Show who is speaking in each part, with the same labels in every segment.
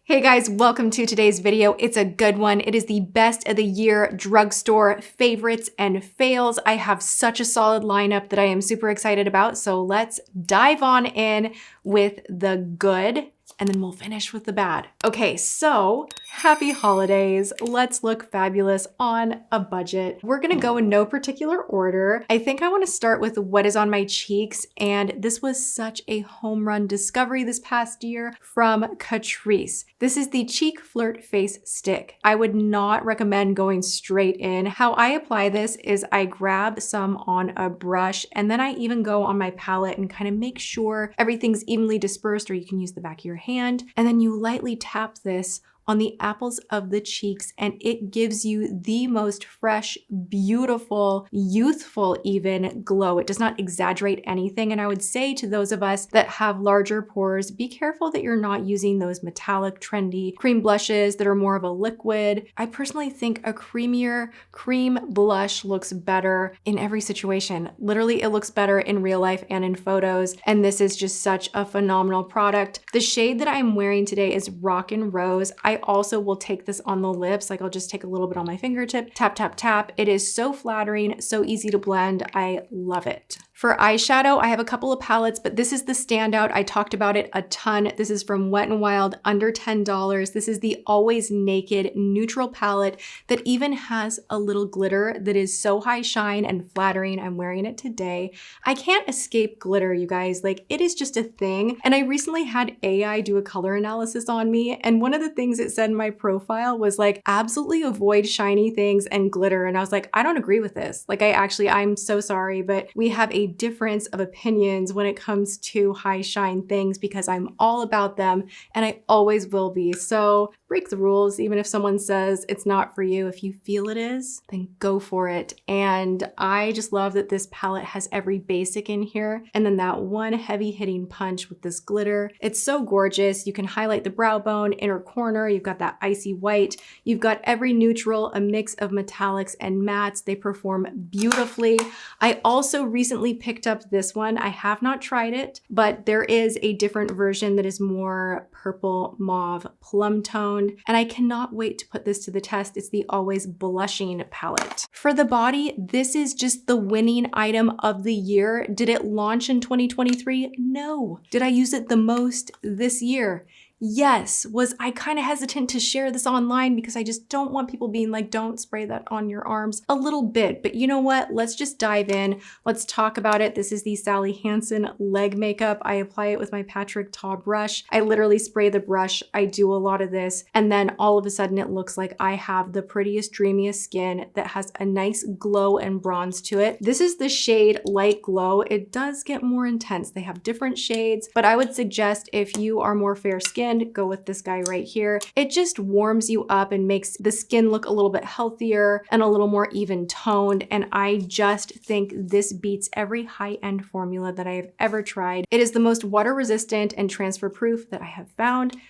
Speaker 1: Hey guys, welcome to today's video. It's a good one. It is the best of the year drugstore favorites and fails. I have such a solid lineup that I am super excited about. So let's dive on in with the good and then we'll finish with the bad. Okay, so happy holidays. Let's look fabulous on a budget. We're gonna go in no particular order. I think I wanna start with what is on my cheeks, and this was such a home run discovery this past year from Catrice. This is the Cheek Flirt Face Stick. I would not recommend going straight in. How I apply this is I grab some on a brush and then I even go on my palette and kind of make sure everything's evenly dispersed, or you can use the back of your hand, and then you lightly tap this on the apples of the cheeks and it gives you the most fresh, beautiful, youthful even glow. It does not exaggerate anything. And I would say to those of us that have larger pores, be careful that you're not using those metallic, trendy cream blushes that are more of a liquid. I personally think a creamier cream blush looks better in every situation. Literally, it looks better in real life and in photos. And this is just such a phenomenal product. The shade that I'm wearing today is Rockin' Rose. I also will take this on the lips. Like I'll just take a little bit on my fingertip, tap, tap, tap. It is so flattering, so easy to blend. I love it. For eyeshadow, I have a couple of palettes, but this is the standout. I talked about it a ton. This is from Wet n Wild, under $10. This is the Always Naked neutral palette that even has a little glitter that is so high shine and flattering. I'm wearing it today. I can't escape glitter, you guys. Like, it is just a thing. And I recently had AI do a color analysis on me, and one of the things it said in my profile was like, absolutely avoid shiny things and glitter. And I was like, I don't agree with this. Like, I'm so sorry, but we have a difference of opinions when it comes to high shine things because I'm all about them and I always will be. So break the rules. Even if someone says it's not for you, if you feel it is, then go for it. And I just love that this palette has every basic in here. And then that one heavy hitting punch with this glitter. It's so gorgeous. You can highlight the brow bone, inner corner. You've got that icy white. You've got every neutral, a mix of metallics and mattes. They perform beautifully. I also recently picked up this one. I have not tried it, but there is a different version that is more purple mauve plum toned, and I cannot wait to put this to the test. It's the Always Blushing palette. For the body, this is just the winning item of the year. Did it launch in 2023? No. Did I use it the most this year? Yes. Was I kind of hesitant to share this online because I just don't want people being like, don't spray that on your arms? A little bit, but you know what? Let's just dive in. Let's talk about it. This is the Sally Hansen leg makeup. I apply it with my Patrick Ta brush. I literally spray the brush. I do a lot of this, and then all of a sudden it looks like I have the prettiest, dreamiest skin that has a nice glow and bronze to it. This is the shade Light Glow. It does get more intense. They have different shades, but I would suggest if you are more fair skinned, go with this guy right here. It just warms you up and makes the skin look a little bit healthier and a little more even toned. And I just think this beats every high-end formula that I have ever tried. It is the most water resistant and transfer proof that I have found. I'm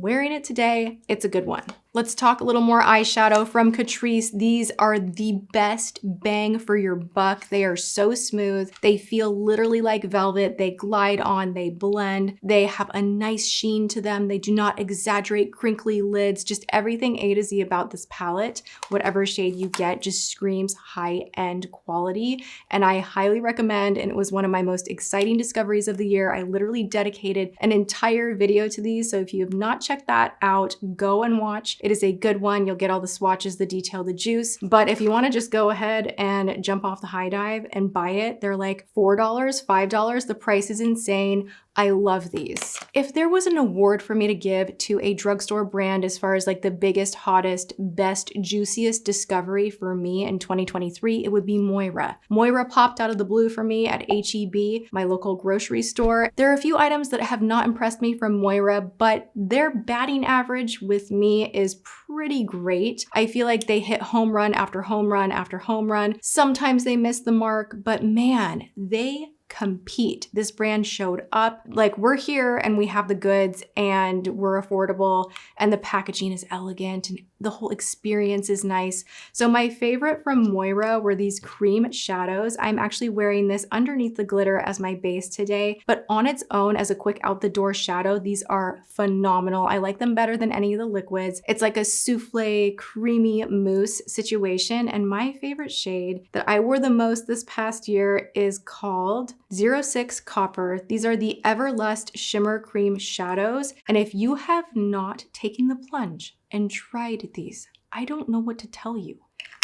Speaker 1: wearing it today. It's a good one. Let's talk a little more eyeshadow from Catrice. These are the best bang for your buck. They are so smooth. They feel literally like velvet. They glide on, they blend. They have a nice sheen to them. They do not exaggerate crinkly lids. Just everything A to Z about this palette, whatever shade you get, just screams high-end quality. And I highly recommend, and it was one of my most exciting discoveries of the year. I literally dedicated an entire video to these. So if you have not checked that out, go and watch. It is a good one. You'll get all the swatches, the detail, the juice. But if you want to just go ahead and jump off the high dive and buy it, they're like $4, $5. The price is insane. I love these. If there was an award for me to give to a drugstore brand as far as like the biggest, hottest, best, juiciest discovery for me in 2023, it would be Moira. Moira popped out of the blue for me at H-E-B, my local grocery store. There are a few items that have not impressed me from Moira, but their batting average with me is pretty great. I feel like they hit home run after home run after home run. Sometimes they miss the mark, but man, they compete. This brand showed up. Like, we're here and we have the goods and we're affordable and the packaging is elegant and the whole experience is nice. So my favorite from Moira were these cream shadows. I'm actually wearing this underneath the glitter as my base today, but on its own as a quick out the door shadow, these are phenomenal. I like them better than any of the liquids. It's like a souffle creamy mousse situation, and my favorite shade that I wore the most this past year is called 06 Copper. These are the Everlust Shimmer Cream Shadows, and if you have not taken the plunge and tried these, I don't know what to tell you.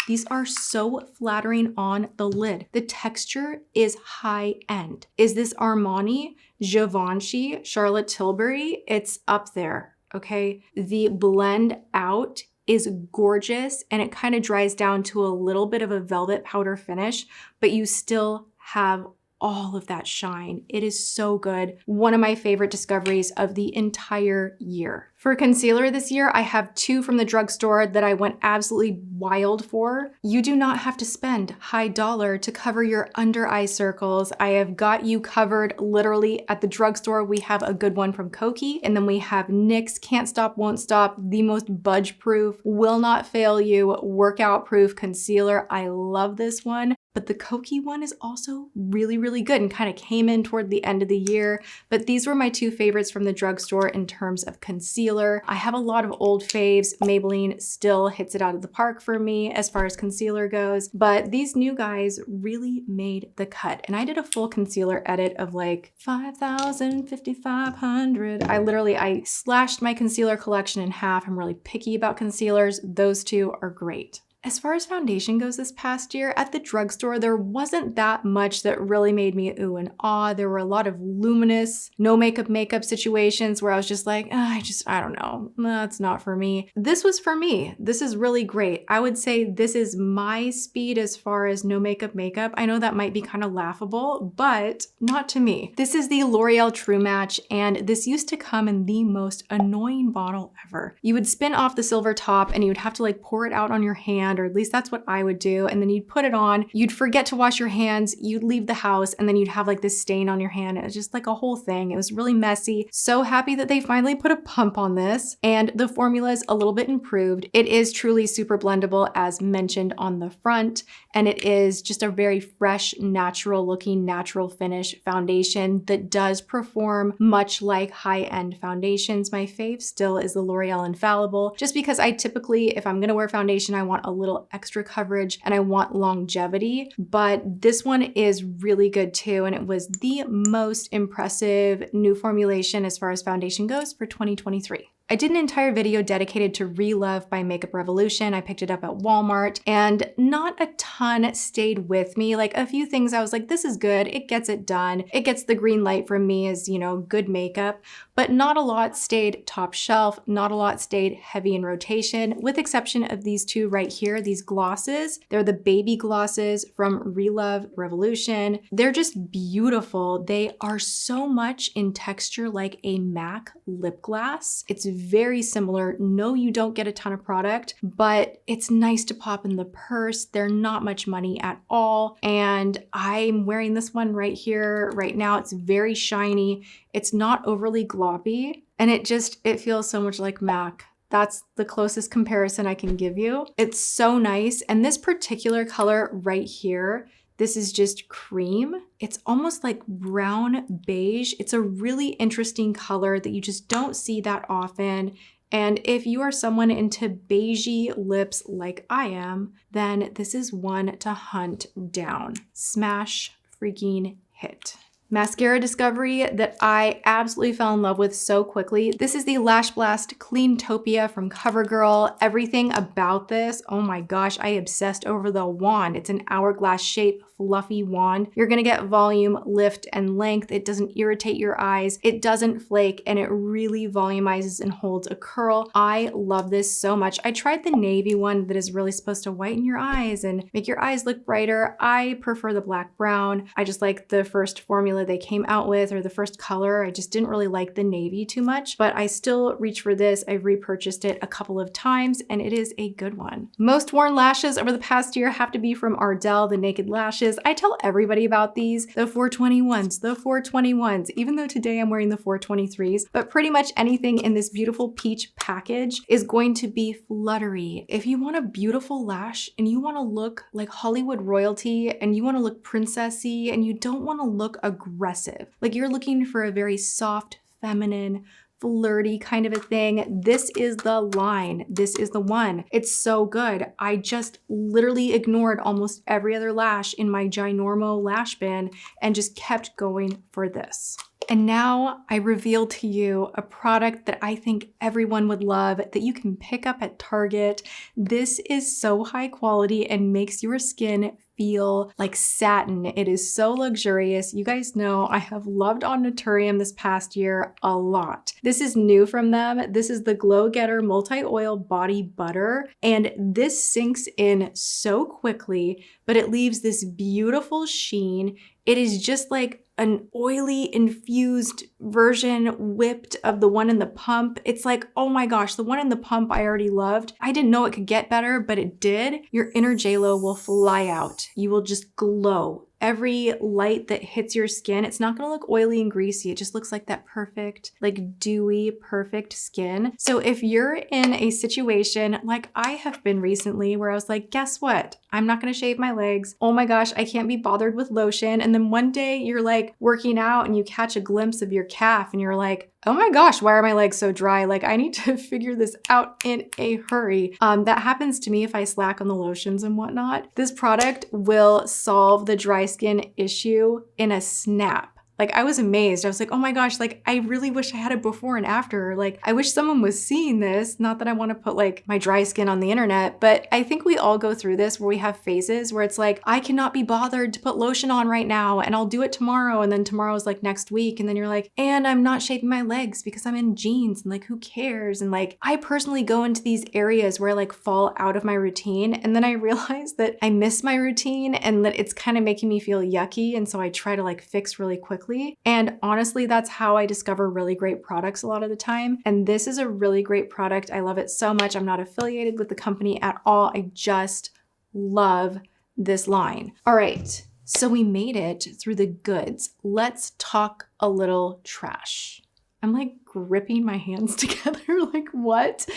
Speaker 1: These are so flattering on the lid. The texture is high end. Is this Armani, Givenchy, Charlotte Tilbury? It's up there, okay? The blend out is gorgeous and it kind of dries down to a little bit of a velvet powder finish, but you still have all of that shine. It is so good. One of my favorite discoveries of the entire year. For concealer this year, I have two from the drugstore that I went absolutely wild for. You do not have to spend high dollar to cover your under eye circles. I have got you covered literally at the drugstore. We have a good one from Koki, and then we have NYX Can't Stop, Won't Stop, the most budge proof, will not fail you, workout proof concealer. I love this one. But the Koki one is also really, really good and kind of came in toward the end of the year. But these were my two favorites from the drugstore in terms of concealer. I have a lot of old faves. Maybelline still hits it out of the park for me as far as concealer goes. But these new guys really made the cut. And I did a full concealer edit of like 5,000, 5,500. I slashed my concealer collection in half. I'm really picky about concealers. Those two are great. As far as foundation goes this past year, at the drugstore, there wasn't that much that really made me ooh and ah. There were a lot of luminous, no makeup situations where I was just like, I don't know, that's not for me. This was for me. This is really great. I would say this is my speed as far as no makeup. I know that might be kind of laughable, but not to me. This is the L'Oreal True Match, and this used to come in the most annoying bottle ever. You would spin off the silver top and you would have to like pour it out on your hand, or at least that's what I would do. And then you'd put it on, you'd forget to wash your hands, you'd leave the house, and then you'd have like this stain on your hand. It was just like a whole thing. It was really messy. So happy that they finally put a pump on this, and the formula is a little bit improved. It is truly super blendable as mentioned on the front, and it is just a very fresh, natural looking, natural finish foundation that does perform much like high-end foundations. My fave still is the L'Oreal Infallible, just because I typically, if I'm gonna wear foundation, I want a little extra coverage and I want longevity, but this one is really good too, and it was the most impressive new formulation as far as foundation goes for 2023. I did an entire video dedicated to Relove by Makeup Revolution. I picked it up at Walmart and not a ton stayed with me. Like a few things I was like, this is good. It gets it done. It gets the green light from me as, you know, good makeup, but not a lot stayed top shelf. Not a lot stayed heavy in rotation, with exception of these two right here, these glosses. They're the baby glosses from Relove Revolution. They're just beautiful. They are so much in texture like a MAC lip gloss. It's very similar. No, you don't get a ton of product, but it's nice to pop in the purse. They're not much money at all. And I'm wearing this one right here, right now. It's very shiny. It's not overly gloppy. And it feels so much like MAC. That's the closest comparison I can give you. It's so nice. And this particular color right here, this is just cream. It's almost like brown beige. It's a really interesting color that you just don't see that often. And if you are someone into beigey lips like I am, then this is one to hunt down. Smash freaking hit. Mascara discovery that I absolutely fell in love with so quickly. This is the Lash Blast Cleantopia from CoverGirl. Everything about this, oh my gosh, I obsessed over the wand. It's an hourglass shape, fluffy wand. You're gonna get volume, lift, and length. It doesn't irritate your eyes. It doesn't flake, and it really volumizes and holds a curl. I love this so much. I tried the navy one that is really supposed to whiten your eyes and make your eyes look brighter. I prefer the black brown. I just like the first formula formula they came out with or the first color. I just didn't really like the navy too much, but I still reach for this. I've repurchased it a couple of times and it is a good one. Most worn lashes over the past year have to be from Ardell, the Naked Lashes. I tell everybody about these, the 421s, the 421s, even though today I'm wearing the 423s, but pretty much anything in this beautiful peach package is going to be fluttery. If you want a beautiful lash and you want to look like Hollywood royalty and you want to look princessy and you don't want to look aggressive, like you're looking for a very soft, feminine, flirty kind of a thing, this is the line. This is the one. It's so good. I just literally ignored almost every other lash in my ginormo lash bin and just kept going for this. And now I reveal to you a product that I think everyone would love, that you can pick up at Target. This is so high quality and makes your skin feel like satin. It is so luxurious. You guys know I have loved on Naturium this past year a lot. This is new from them. This is the Glow Getter Multi-Oil Body Butter, and this sinks in so quickly, but it leaves this beautiful sheen. It is just like an oily infused version whipped of the one in the pump. It's like, oh my gosh, the one in the pump I already loved. I didn't know it could get better, but it did. Your inner JLo will fly out. You will just glow. Every light that hits your skin, it's not gonna look oily and greasy. It just looks like that perfect, like dewy, perfect skin. So if you're in a situation like I have been recently where I was like, guess what? I'm not gonna shave my legs. Oh my gosh, I can't be bothered with lotion. And then one day you're like working out and you catch a glimpse of your calf and you're like, oh my gosh, why are my legs so dry? Like I need to figure this out in a hurry. That happens to me if I slack on the lotions and whatnot. This product will solve the dry skin issue in a snap. Like I was amazed. I was like, oh my gosh, like I really wish I had it before and after. Like I wish someone was seeing this. Not that I want to put like my dry skin on the internet, but I think we all go through this where we have phases where it's like, I cannot be bothered to put lotion on right now and I'll do it tomorrow. And then tomorrow's like next week. And then you're like, and I'm not shaving my legs because I'm in jeans and like, who cares? And like, I personally go into these areas where I like fall out of my routine. And then I realize that I miss my routine and that it's kind of making me feel yucky. And so I try to like fix really quickly. And honestly, that's how I discover really great products a lot of the time. And this is a really great product. I love it so much. I'm not affiliated with the company at all. I just love this line. All right, so we made it through the goods. Let's talk a little trash. I'm like gripping my hands together, like what?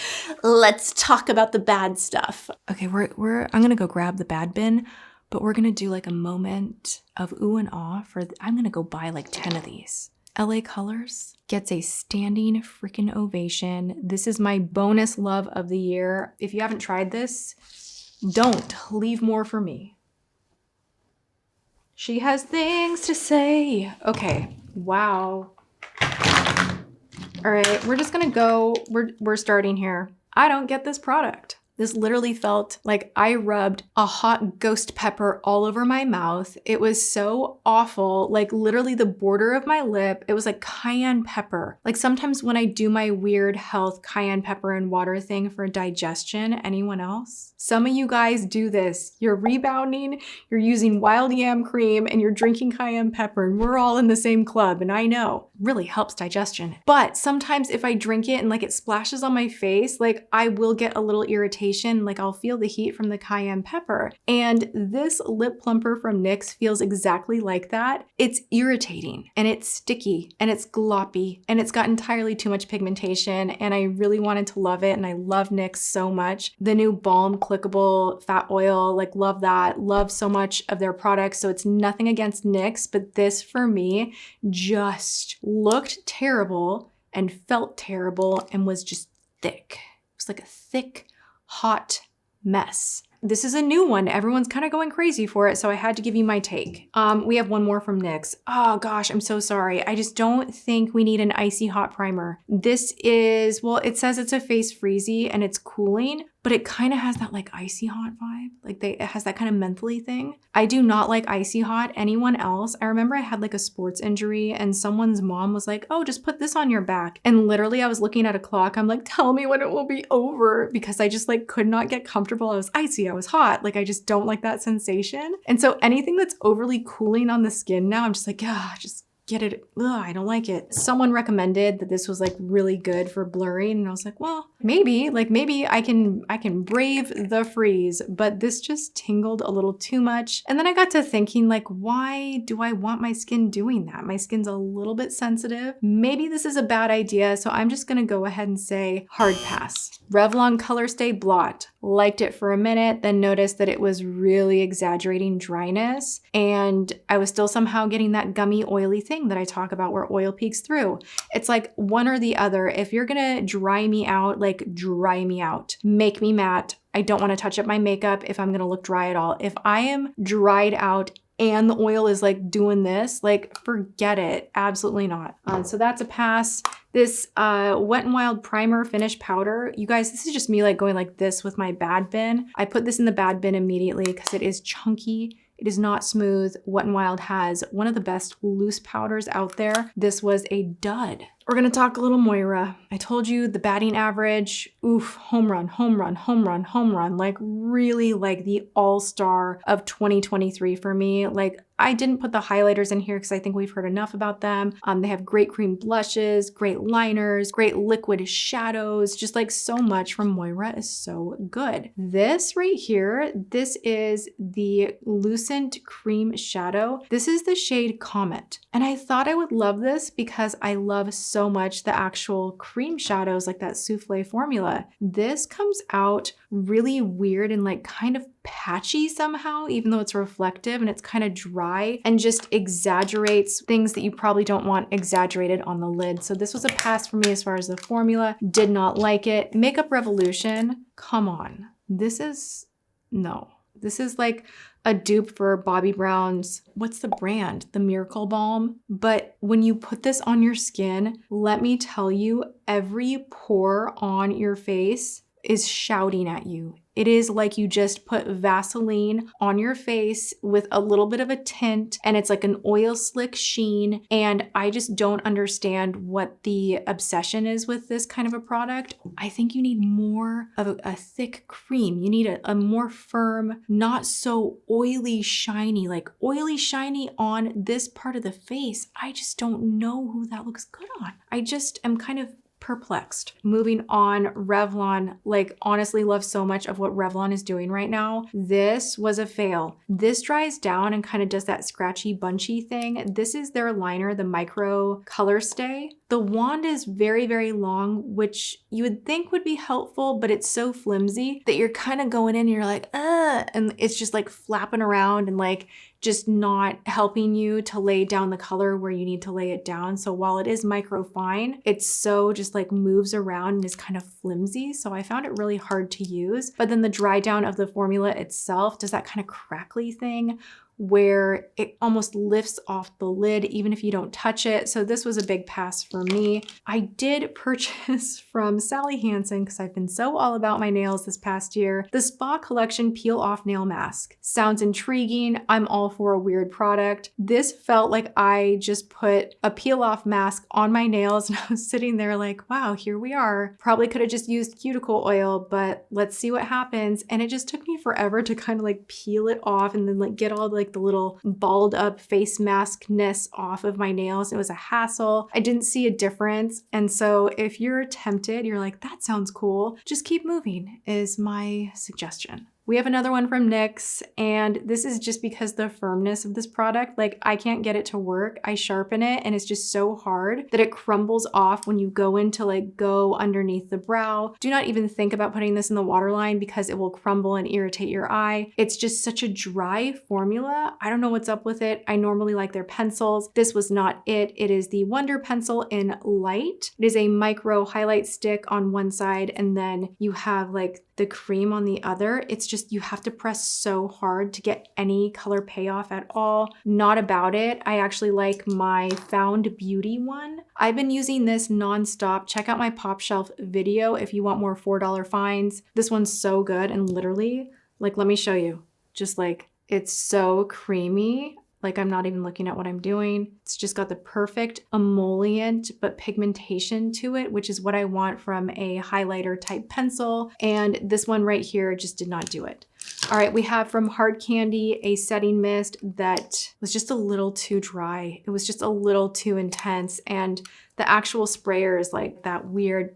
Speaker 1: Let's talk about the bad stuff. Okay, I'm gonna go grab the bad bin, but we're gonna do like a moment of ooh and ah I'm gonna go buy like 10 of these. LA Colors gets a standing freaking ovation. This is my bonus love of the year. If you haven't tried this, don't leave more for me. She has things to say. Okay, wow. All right, we're just gonna go, we're starting here. I don't get this product. This literally felt like I rubbed a hot ghost pepper all over my mouth. It was so awful, like literally the border of my lip. It was like cayenne pepper. Like sometimes when I do my weird health cayenne pepper and water thing for digestion, anyone else? Some of you guys do this. You're rebounding, you're using wild yam cream, and you're drinking cayenne pepper, and we're all in the same club, and I know. Really helps digestion. But sometimes if I drink it and like it splashes on my face, like I will get a little irritation, like I'll feel the heat from the cayenne pepper. And this lip plumper from NYX feels exactly like that. It's irritating and it's sticky and it's gloppy and it's got entirely too much pigmentation, and I really wanted to love it, and I love NYX so much. The new Balm Clickable Fat Oil, like love that. Love so much of their products. So it's nothing against NYX, but this for me just looked terrible and felt terrible and was just thick. It was like a thick, hot mess. This is a new one. Everyone's kind of going crazy for it, so I had to give you my take. We have one more from NYX. Oh gosh, I'm so sorry. I just don't think we need an icy hot primer. This is, well, it says it's a face freezy and it's cooling, but it kind of has that like icy hot vibe. Like it has that kind of mentally thing. I do not like icy hot. Anyone else? I remember I had like a sports injury and someone's mom was like, oh, just put this on your back. And literally I was looking at a clock. I'm like, tell me when it will be over, because I just like could not get comfortable. I was icy, I was hot. Like I just don't like that sensation. And so anything that's overly cooling on the skin now, I'm just like, yeah, just get it. Ugh, I don't like it. Someone recommended that this was like really good for blurring, and I was like, well, maybe I can brave the freeze, but this just tingled a little too much. And then I got to thinking, like, why do I want my skin doing that? My skin's a little bit sensitive. Maybe this is a bad idea, so I'm just gonna go ahead and say hard pass. Revlon Color Stay Blot. Liked it for a minute, then noticed that it was really exaggerating dryness, and I was still somehow getting that gummy, oily thing that I talk about where oil peeks through. It's like one or the other. If you're gonna dry me out, like dry me out. Make me matte. I don't wanna touch up my makeup if I'm gonna look dry at all. If I am dried out and the oil is like doing this, like forget it. Absolutely not. So that's a pass. This Wet n Wild Primer Finish Powder, you guys, this is just me like going like this with my bad bin. I put this in the bad bin immediately because it is chunky. It is not smooth. Wet n Wild has one of the best loose powders out there. This was a dud. We're gonna talk a little Moira. I told you the batting average, oof, home run, home run, home run, home run, like really like the all-star of 2023 for me. Like I didn't put the highlighters in here because I think we've heard enough about them. They have great cream blushes, great liners, great liquid shadows, just like so much from Moira is so good. This right here, this is the Lucent Cream Shadow. This is the shade Comet. And I thought I would love this because I love so much the actual cream shadows, like that souffle formula. This comes out really weird and like kind of patchy somehow, even though it's reflective and it's kind of dry and just exaggerates things that you probably don't want exaggerated on the lid. So this was a pass for me as far as the formula. Did not like it. Makeup Revolution, come on. This is, no. This is like a dupe for Bobbi Brown's, what's the brand? The Miracle Balm. But when you put this on your skin, let me tell you, every pore on your face is shouting at you. It is like you just put Vaseline on your face with a little bit of a tint, and it's like an oil slick sheen. And I just don't understand what the obsession is with this kind of a product. I think you need more of a thick cream. You need a more firm, not so oily, shiny, like oily, shiny on this part of the face. I just don't know who that looks good on. I just am kind of perplexed. Moving on, Revlon, like honestly love so much of what Revlon is doing right now. This was a fail. This dries down and kind of does that scratchy bunchy thing. This is their liner, the Micro Color Stay. The wand is very, very long, which you would think would be helpful, but it's so flimsy that you're kind of going in and you're like, and it's just like flapping around and like just not helping you to lay down the color where you need to lay it down. So while it is micro fine, it's so just like moves around and is kind of flimsy. So I found it really hard to use. But then the dry down of the formula itself does that kind of crackly thing where it almost lifts off the lid even if you don't touch it. So this was a big pass for me. I did purchase from Sally Hansen, because I've been so all about my nails this past year, the Spa Collection Peel Off Nail Mask. Sounds intriguing. I'm all for a weird product. This felt like I just put a peel off mask on my nails and I was sitting there like, wow, here we are. Probably could have just used cuticle oil, but let's see what happens. And it just took me forever to kind of like peel it off and then like get all like the little balled up face mask-ness off of my nails. It was a hassle. I didn't see a difference. And so if you're tempted, you're like, that sounds cool, just keep moving is my suggestion. We have another one from NYX, and this is just because the firmness of this product, like I can't get it to work. I sharpen it and it's just so hard that it crumbles off when you go in to like go underneath the brow. Do not even think about putting this in the waterline because it will crumble and irritate your eye. It's just such a dry formula. I don't know what's up with it. I normally like their pencils. This was not it. It is the Wonder Pencil in Light. It is a micro highlight stick on one side and then you have like the cream on the other. It's just, you have to press so hard to get any color payoff at all. Not about it. I actually like my Found Beauty one. I've been using this nonstop. Check out my PopShelf video if you want more $4 finds. This one's so good, and literally, like, let me show you. Just like, it's so creamy. Like I'm not even looking at what I'm doing. It's just got the perfect emollient but pigmentation to it, which is what I want from a highlighter type pencil. And this one right here just did not do it. All right, we have from Hard Candy a setting mist that was just a little too dry. It was just a little too intense, and the actual sprayer is like that weird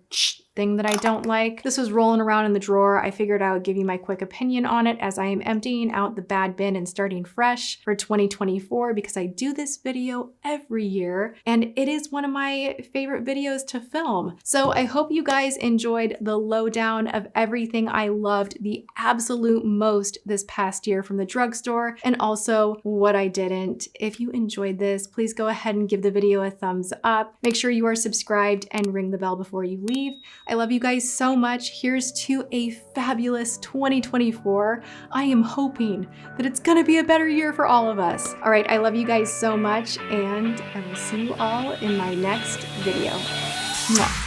Speaker 1: thing that I don't like. This was rolling around in the drawer. I figured I would give you my quick opinion on it as I am emptying out the bad bin and starting fresh for 2024 because I do this video every year and it is one of my favorite videos to film. So I hope you guys enjoyed the lowdown of everything I loved the absolute most this past year from the drugstore and also what I didn't. If you enjoyed this, please go ahead and give the video a thumbs up. Make sure you are subscribed and ring the bell before you leave. I love you guys so much. Here's to a fabulous 2024. I am hoping that it's gonna be a better year for all of us. All right, I love you guys so much and I will see you all in my next video. Mwah.